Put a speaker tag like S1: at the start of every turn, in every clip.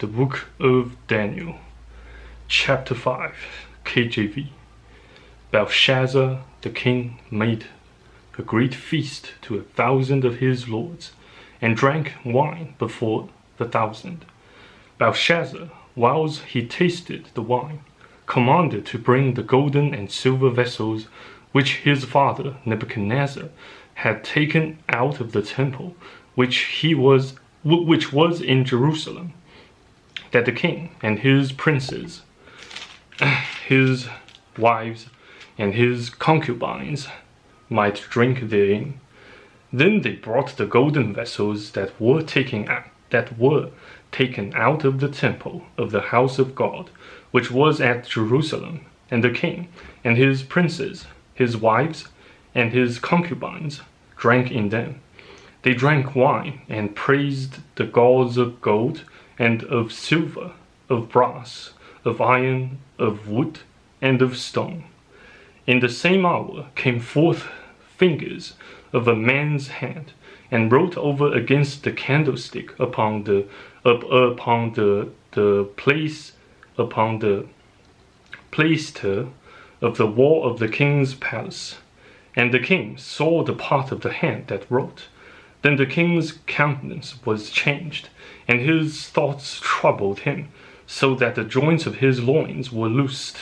S1: The Book of Daniel, Chapter 5, KJV. Belshazzar the king made a great feast to 1,000 of his lords, and drank wine before the 1,000. Belshazzar, whilst he tasted the wine, commanded to bring the golden and silver vessels which his father Nebuchadnezzar had taken out of the temple which was in Jerusalem, that the king and his princes, his wives, and his concubines might drink therein. Then they brought the golden vessels that were taken out of the temple of the house of God, which was at Jerusalem, and the king and his princes, his wives, and his concubines drank in them. They drank wine and praised the gods of gold and of silver, of brass, of iron, of wood, and of stone. In the same hour came forth fingers of a man's hand, and wrote over against the candlestick upon the plaister of the wall of the king's palace. And the king saw the part of the hand that wrote. Then the king's countenance was changed, and his thoughts troubled him, so that the joints of his loins were loosed,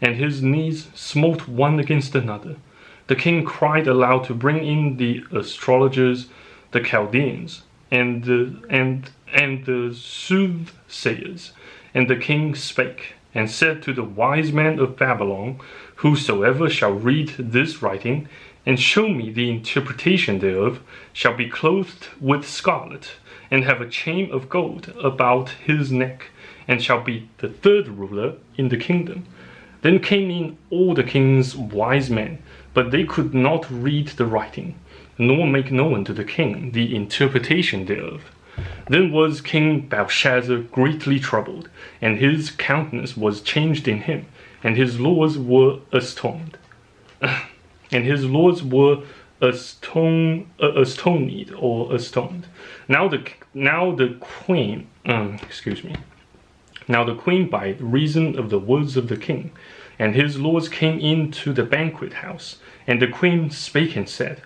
S1: and his knees smote one against another. The king cried aloud to bring in the astrologers, the Chaldeans, and the soothsayers. And the king spake, and said to the wise men of Babylon, Whosoever shall read this writing, and show me the interpretation thereof, shall be clothed with scarlet, and have a chain of gold about his neck, and shall be the third ruler in the kingdom. Then came in all the king's wise men, but they could not read the writing, nor make known to the king the interpretation thereof. Then was King Belshazzar greatly troubled, and his countenance was changed in him, and his lords were astonished. And his lords were astonished. Now the queen, Now the queen, by reason of the words of the king, and his lords came into the banquet house, and the queen spake and said,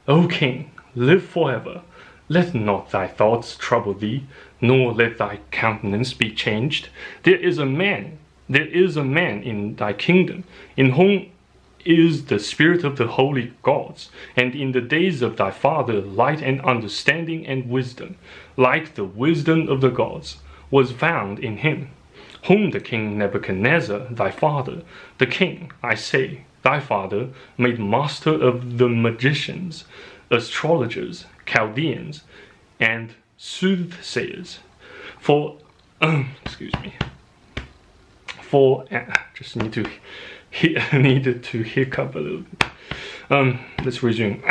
S1: O king, live forever. Let not thy thoughts trouble thee, nor let thy countenance be changed. There is a man in thy kingdom, in whom is the spirit of the holy gods, and in the days of thy father light and understanding and wisdom, like the wisdom of the gods, was found in him, whom the king Nebuchadnezzar thy father, the king, I say, thy father, made master of the magicians, astrologers, Chaldeans, and soothsayers. For I just needed to hiccup a little bit. Let's resume.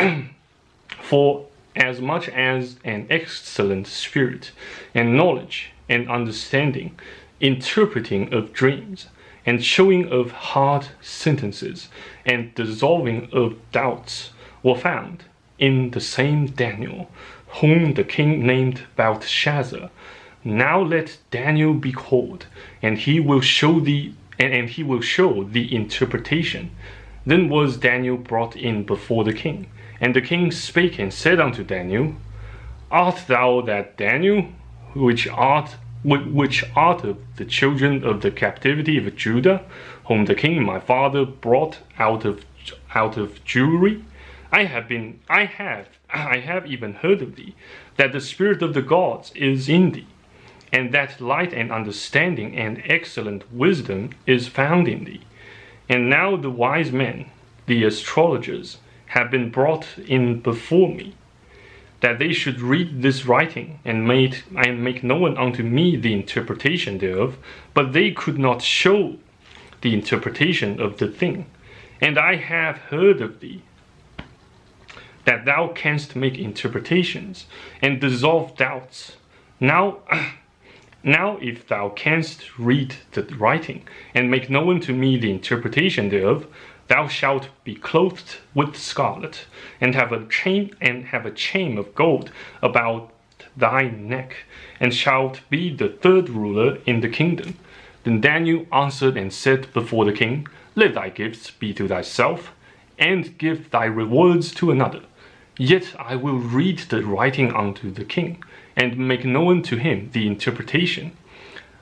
S1: For as much as an excellent spirit, and knowledge, and understanding, interpreting of dreams, and showing of hard sentences, and dissolving of doubts, were found in the same Daniel, whom the king named Belshazzar. Now let Daniel be called, and he will show the interpretation. Then was Daniel brought in before the king, and the king spake and said unto Daniel, Art thou that Daniel, which art of the children of the captivity of Judah, whom the king my father brought out of Jewry? I have even heard of thee, that the spirit of the gods is in thee, and that light and understanding and excellent wisdom is found in thee. And now the wise men, the astrologers, have been brought in before me, that they should read this writing, and make known unto me the interpretation thereof, but they could not show the interpretation of the thing. And I have heard of thee, that thou canst make interpretations, and dissolve doubts. Now if thou canst read the writing, and make known to me the interpretation thereof, thou shalt be clothed with scarlet, and have a chain of gold about thy neck, and shalt be the third ruler in the kingdom. Then Daniel answered and said before the king, Let thy gifts be to thyself, and give thy rewards to another. Yet I will read the writing unto the king, and make known to him the interpretation.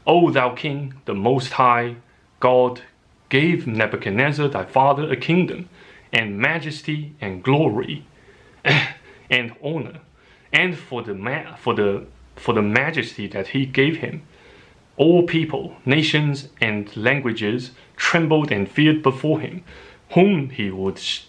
S1: O thou king, the Most High God gave Nebuchadnezzar thy father a kingdom, and majesty, and glory, and honor, and for the majesty that he gave him, all people, nations, and languages trembled and feared before him, whom he would he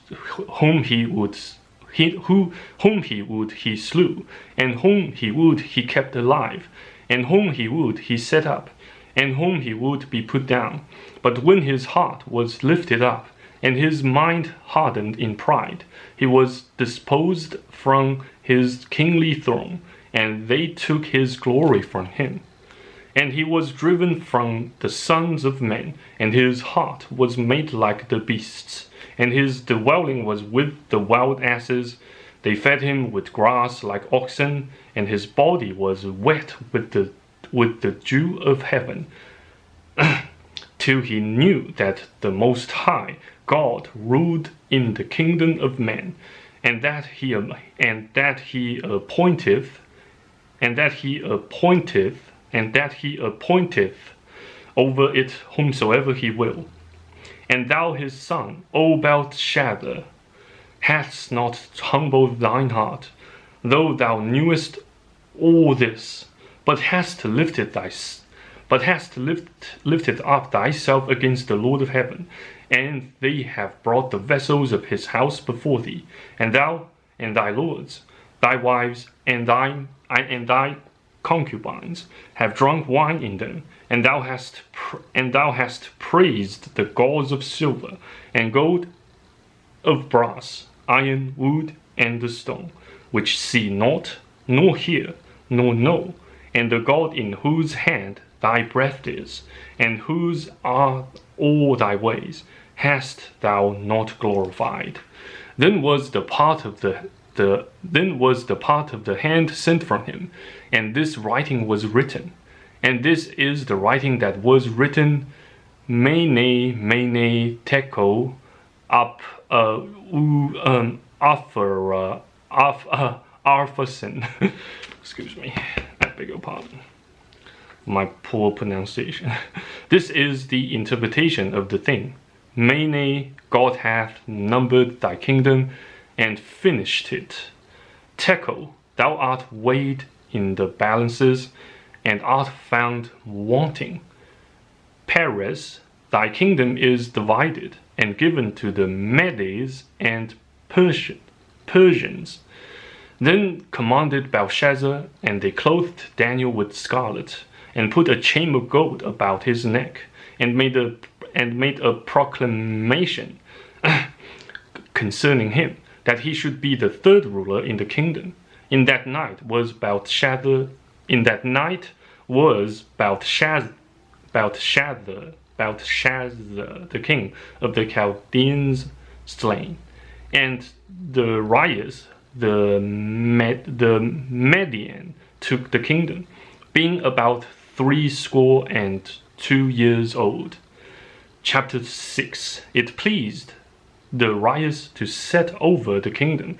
S1: slew, and whom he would he kept alive, and whom he would he set up, and whom he would be put down. But when his heart was lifted up, and his mind hardened in pride, he was disposed from his kingly throne, and they took his glory from him. And he was driven from the sons of men, and his heart was made like the beasts, and his dwelling was with the wild asses. They fed him with grass like oxen, and his body was wet with the dew of heaven, till he knew that the Most High God ruled in the kingdom of men, and that he appointeth over it whomsoever he will. And thou his son, O Belshazzar, hast not humbled thine heart, though thou knewest all this, but hast lifted up thyself against the Lord of heaven, and they have brought the vessels of his house before thee, and thou and thy lords, thy wives, and thy concubines have drunk wine in them, and thou hast praised the gods of silver and gold, of brass, iron, wood, and the stone, which see not, nor hear, nor know, and the God in whose hand thy breath is, and whose are all thy ways, hast thou not glorified. Then was the part of the hand sent from him, and this writing was written. And this is the writing that was written: Mene, Tekel, Arphasin. Excuse me, I beg your pardon. My poor pronunciation. This is the interpretation of the thing. Mene, God hath numbered thy kingdom, and finished it. Tekel, thou art weighed in the balances, and art found wanting. Peres, thy kingdom is divided, and given to the Medes and Persians. Then commanded Belshazzar, and they clothed Daniel with scarlet, and put a chain of gold about his neck, and made a proclamation concerning him, that he should be the third ruler in the kingdom. In that night was Belshazzar the king of the Chaldeans slain, and Darius the Median took the kingdom, being about 62 years old. Chapter 6. It pleased Darius to set over the kingdom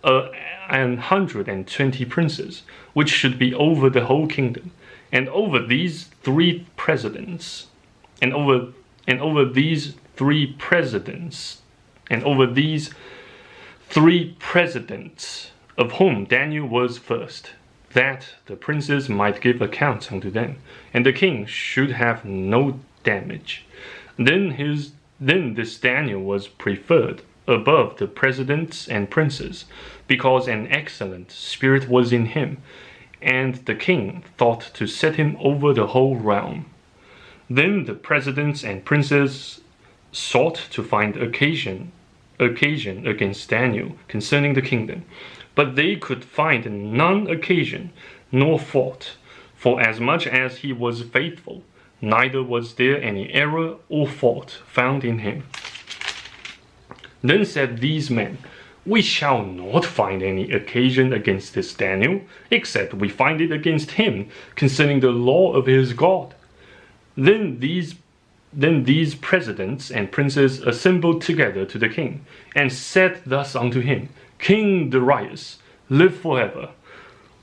S1: 120 princes, which should be over the whole kingdom, and over these three presidents, and over these three presidents, of whom Daniel was first, that the princes might give accounts unto them, and the king should have no damage. Then this Daniel was preferred above the presidents and princes, because an excellent spirit was in him, and the king thought to set him over the whole realm. Then the presidents and princes sought to find occasion against Daniel concerning the kingdom, but they could find none occasion nor fault, for as much as he was faithful, neither was there any error or fault found in him. Then said these men we shall not find any occasion against this Daniel, except we find it against him concerning the law of his God. Then these presidents and princes assembled together to the king, and said thus unto him, King Darius, live forever.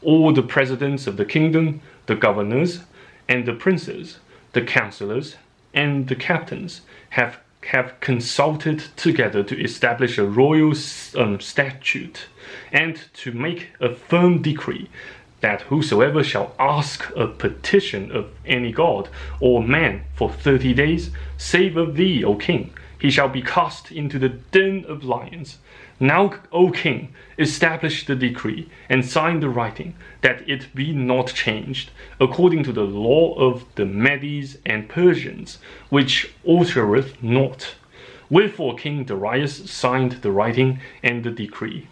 S1: All the presidents of the kingdom, the governors, and the princes, the counselors, and the captains have consulted together to establish a royal statute, and to make a firm decree, that whosoever shall ask a petition of any god or man for 30 days, save of thee, O king, he shall be cast into the den of lions. Now, O king, establish the decree, and sign the writing, that it be not changed, according to the law of the Medes and Persians, which altereth not. Wherefore King Darius signed the writing and the decree.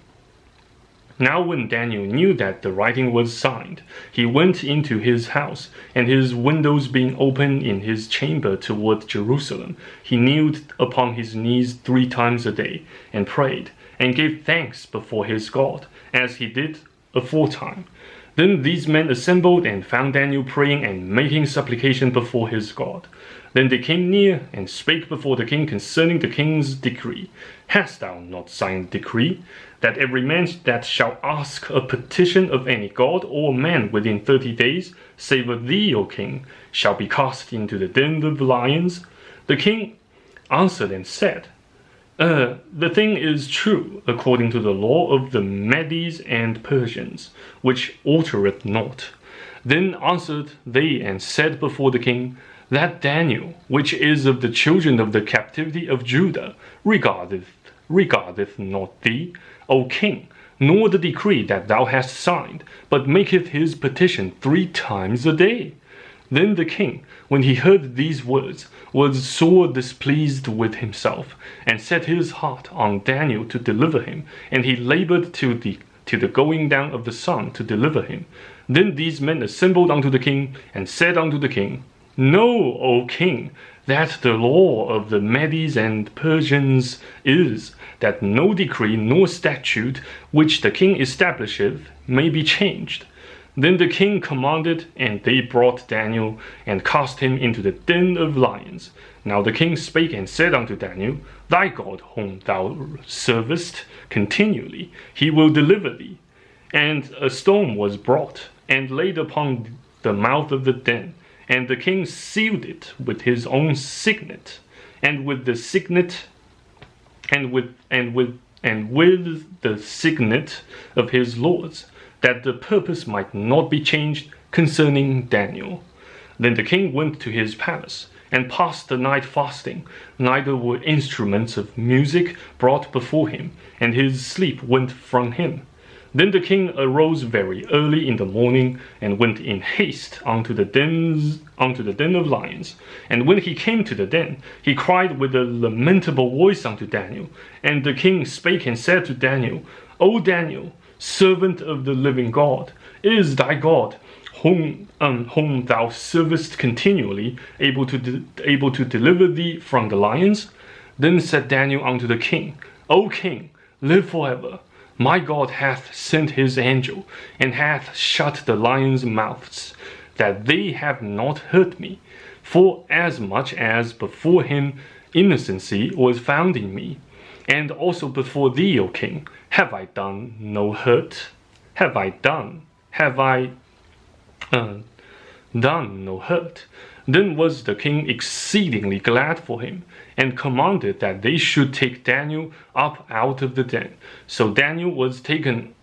S1: Now when Daniel knew that the writing was signed, he went into his house, and his windows being open in his chamber toward Jerusalem, he kneeled upon his knees 3 times a day, and prayed, and gave thanks before his God, as he did aforetime. Then these men assembled, and found Daniel praying and making supplication before his God. Then they came near, and spake before the king concerning the king's decree. Hast thou not signed the decree, that every man that shall ask a petition of any god or man within 30 days, save of thee, O king, shall be cast into the den of lions? The king answered and said, The thing is true, according to the law of the Medes and Persians, which altereth not. Then answered they and said before the king, That Daniel, which is of the children of the captivity of Judah, regardeth not thee, O king, nor the decree that thou hast signed, but maketh his petition 3 times a day. Then the king, when he heard these words, was sore displeased with himself, and set his heart on Daniel to deliver him, and he labored to the going down of the sun to deliver him. Then these men assembled unto the king, and said unto the king, Know, O king, that the law of the Medes and Persians is, that no decree nor statute which the king establisheth may be changed. Then the king commanded, and they brought Daniel, and cast him into the den of lions. Now the king spake and said unto Daniel, Thy God whom thou servest continually, he will deliver thee. And a stone was brought, and laid upon the mouth of the den, and the king sealed it with his own signet, and with the signet, and with the signet of his lords, that the purpose might not be changed concerning Daniel. Then the king went to his palace, and passed the night fasting, neither were instruments of music brought before him, and his sleep went from him. Then the king arose very early in the morning, and went in haste unto the den of lions. And when he came to the den, he cried with a lamentable voice unto Daniel. And the king spake and said to Daniel, O Daniel, servant of the living God, is thy God, whom thou servest continually, able to deliver thee from the lions? Then said Daniel unto the king, O king, live forever. My God hath sent his angel, and hath shut the lions' mouths, that they have not hurt me. For as much as before him innocency was found in me, and also before thee, O king, have I done no hurt? Have I done no hurt? Then was the king exceedingly glad for him, and commanded that they should take Daniel up out of the den. So Daniel was taken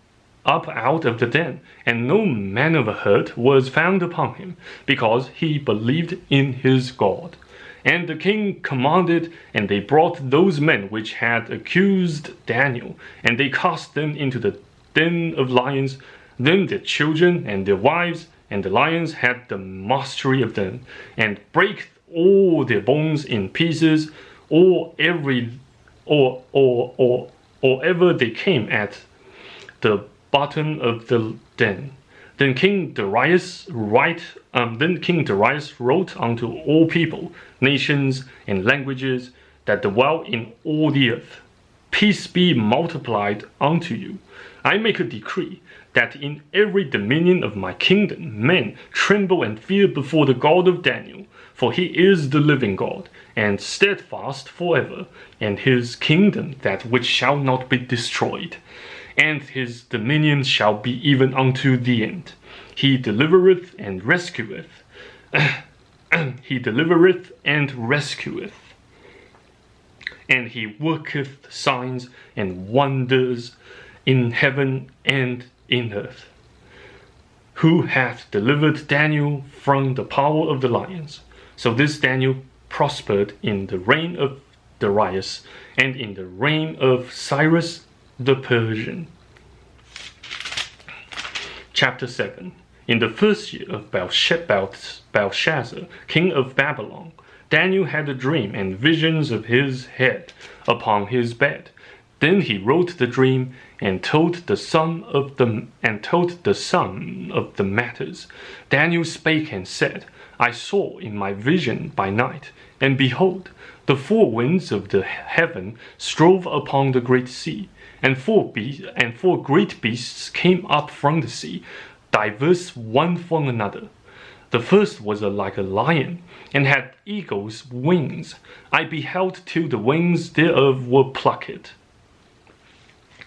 S1: up out of the den, and no manner of hurt was found upon him, because he believed in his God. And the king commanded, and they brought those men which had accused Daniel, and they cast them into the den of lions. Then their children and their wives and the lions had the mastery of them, and brake all their bones in pieces, or ever they came at the bottom of the den. Then King Darius wrote unto all people, nations, and languages that dwell in all the earth, peace be multiplied unto you. I make a decree that in every dominion of my kingdom men tremble and fear before the God of Daniel, for he is the living God, and steadfast forever, and his kingdom that which shall not be destroyed, and his dominion shall be even unto the end. He delivereth and rescueth. He delivereth and rescueth. And he worketh signs and wonders in heaven and in earth. Who hath delivered Daniel from the power of the lions? So this Daniel prospered in the reign of Darius and in the reign of Cyrus the Persian. Chapter 7. In the first year of Belshazzar, king of Babylon, Daniel had a dream and visions of his head upon his bed. Then he wrote the dream and told the son of the matters. Daniel spake and said, I saw in my vision by night, and behold, the four winds of the heaven strove upon the great sea, and four great beasts came up from the sea, diverse one from another. The first was like a lion, and had eagle's wings. I beheld till the wings thereof were plucked,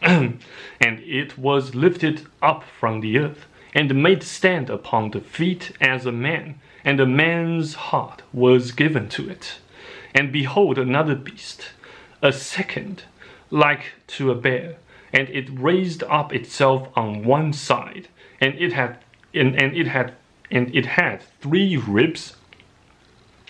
S1: and it was lifted up from the earth, and made stand upon the feet as a man, and a man's heart was given to it. And behold, another beast, a second, like to a bear, and it raised up itself on one side, and it had three ribs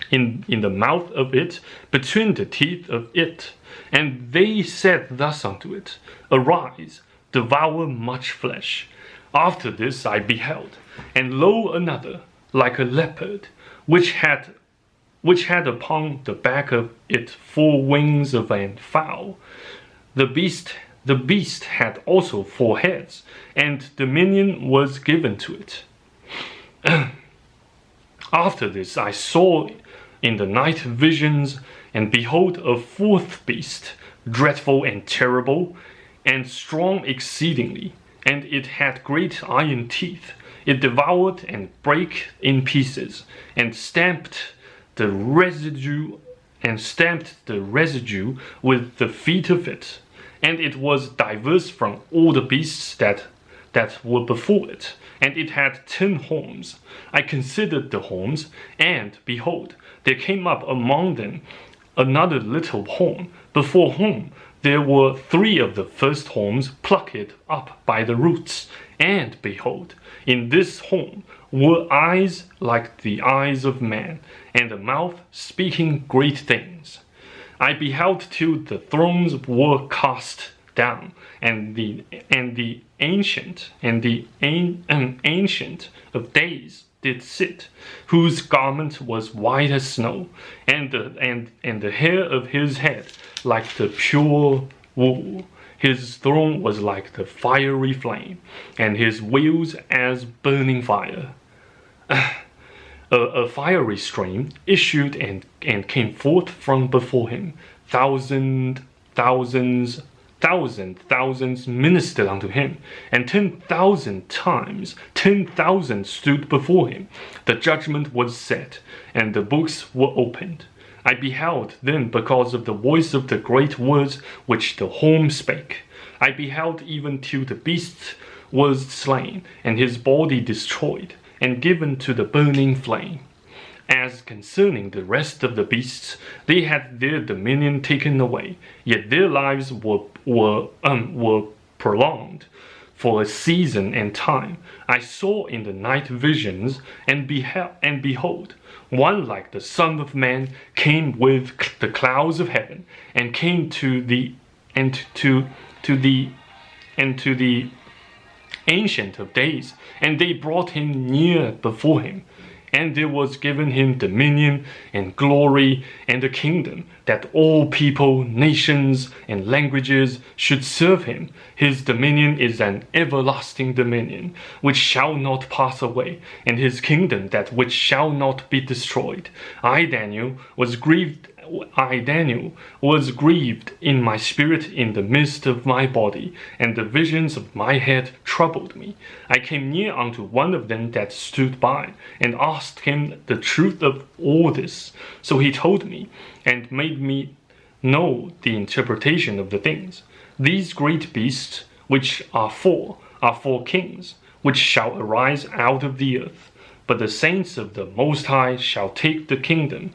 S1: in the mouth of it, between the teeth of it. And they said thus unto it, Arise, devour much flesh. After this I beheld, and lo, another, like a leopard, which had upon the back of it four wings of an fowl. The beast had also 4 heads, and dominion was given to it. After this I saw in the night visions, and behold, a 4th beast, dreadful and terrible, and strong exceedingly, and it had great iron teeth. It devoured and brake in pieces, and stamped the residue with the feet of it. And it was diverse from all the beasts that were before it, and it had 10 horns. I considered the horns, and behold, there came up among them another little horn, before whom there were 3 of the first horns plucked up by the roots. And behold, in this horn were eyes like the eyes of man, and a mouth speaking great things. I beheld till the thrones were cast down, and the ancient of days did sit, whose garment was white as snow, and the hair of his head like the pure wool. His throne was like the fiery flame, and his wheels as burning fire. A fiery stream issued and came forth from before him. Thousands ministered unto him, and 10,000 times 10,000 stood before him. The judgment was set, and the books were opened. I beheld then because of the voice of the great words which the horn spake. I beheld even till the beast was slain, and his body destroyed, and given to the burning flame. As concerning the rest of the beasts, they had their dominion taken away, yet their lives were prolonged for a season and time. I saw in the night visions, and behold, one like the Son of Man came with the clouds of heaven, and came to the Ancient of Days, and they brought him near before him. And there was given him dominion and glory and a kingdom, that all people, nations, and languages should serve him. His dominion is an everlasting dominion, which shall not pass away, and his kingdom that which shall not be destroyed. I, Daniel, was grieved I, Daniel, was grieved in my spirit in the midst of my body, and the visions of my head troubled me. I came near unto one of them that stood by, and asked him the truth of all this. So he told me, and made me know the interpretation of the things. These great beasts, which are four kings, which shall arise out of the earth. But the saints of the Most High shall take the kingdom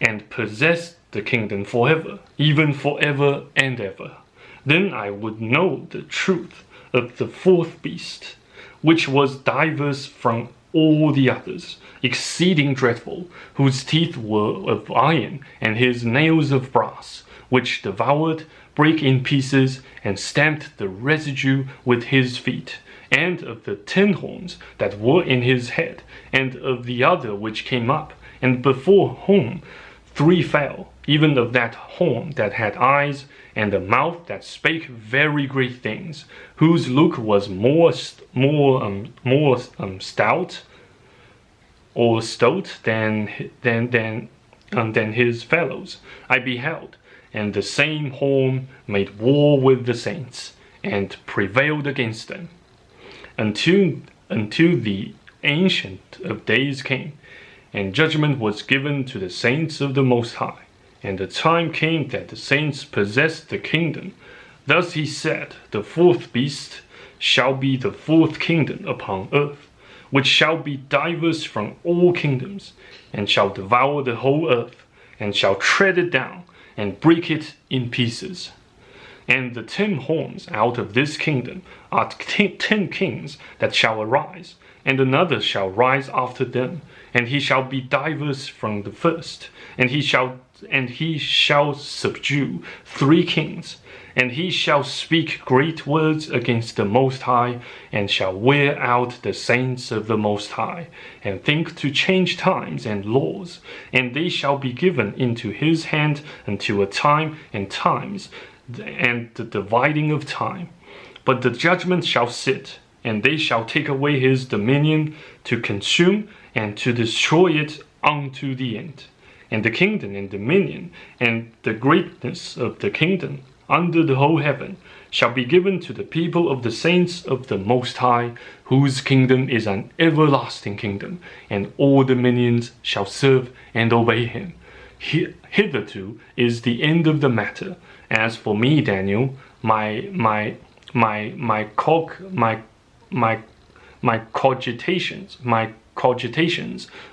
S1: and possess the kingdom forever, even forever and ever. Then I would know the truth of the fourth beast, which was diverse from all the others, exceeding dreadful, whose teeth were of iron, and his nails of brass, which devoured, brake in pieces, and stamped the residue with his feet. And of the 10 horns that were in his head, and of the other which came up, and before whom 3 fell, even of that horn that had eyes, and a mouth that spake very great things, whose look was more stout or stout than his fellows. I beheld, and the same horn made war with the saints, and prevailed against them, until the Ancient of Days came, and judgment was given to the saints of the Most High. And the time came that the saints possessed the kingdom. Thus he said, the fourth beast shall be the fourth kingdom upon earth, which shall be diverse from all kingdoms, and shall devour the whole earth, and shall tread it down, and break it in pieces. And the 10 horns out of this kingdom are 10 kings that shall arise, and another shall rise after them, and he shall be diverse from the first, and he shall subdue 3 kings, and he shall speak great words against the Most High, and shall wear out the saints of the Most High, and think to change times and laws, and they shall be given into his hand until a time and times, and the dividing of time. But the judgment shall sit, and they shall take away his dominion, to consume and to destroy it unto the end. And the kingdom and dominion and the greatness of the kingdom under the whole heaven shall be given to the people of the saints of the Most High, whose kingdom is an everlasting kingdom, and all dominions shall serve and obey him. Hitherto is the end of the matter. As for me, Daniel, my cogitations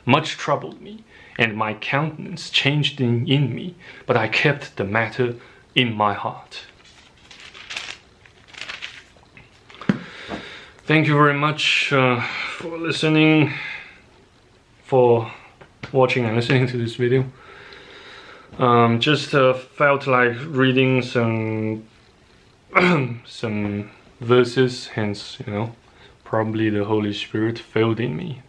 S1: much troubled me, and my countenance changed in me, but I kept the matter in my heart. Thank you very much for listening, for watching and listening to this video. Just felt like reading some some verses, hence, probably the Holy Spirit filled in me.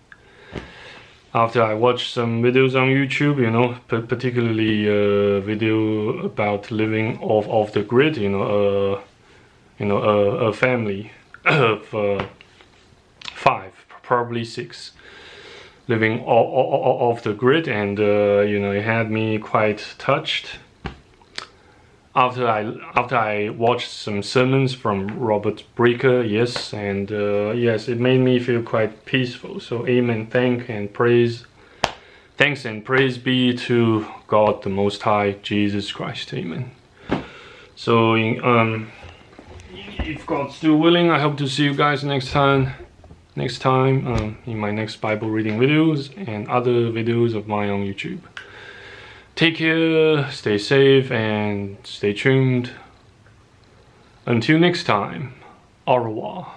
S1: After I watched some videos on YouTube, particularly a video about living off the grid, a family of 5, probably 6, living off the grid, and it had me quite touched. After I watched some sermons from Robert Breaker, yes, and yes, it made me feel quite peaceful. So amen, thanks and praise be to God the Most High, Jesus Christ, amen. So if God's still willing, I hope to see you guys next time in my next Bible reading videos and other videos of mine on YouTube. Take care, stay safe, and stay tuned. Until next time, au revoir.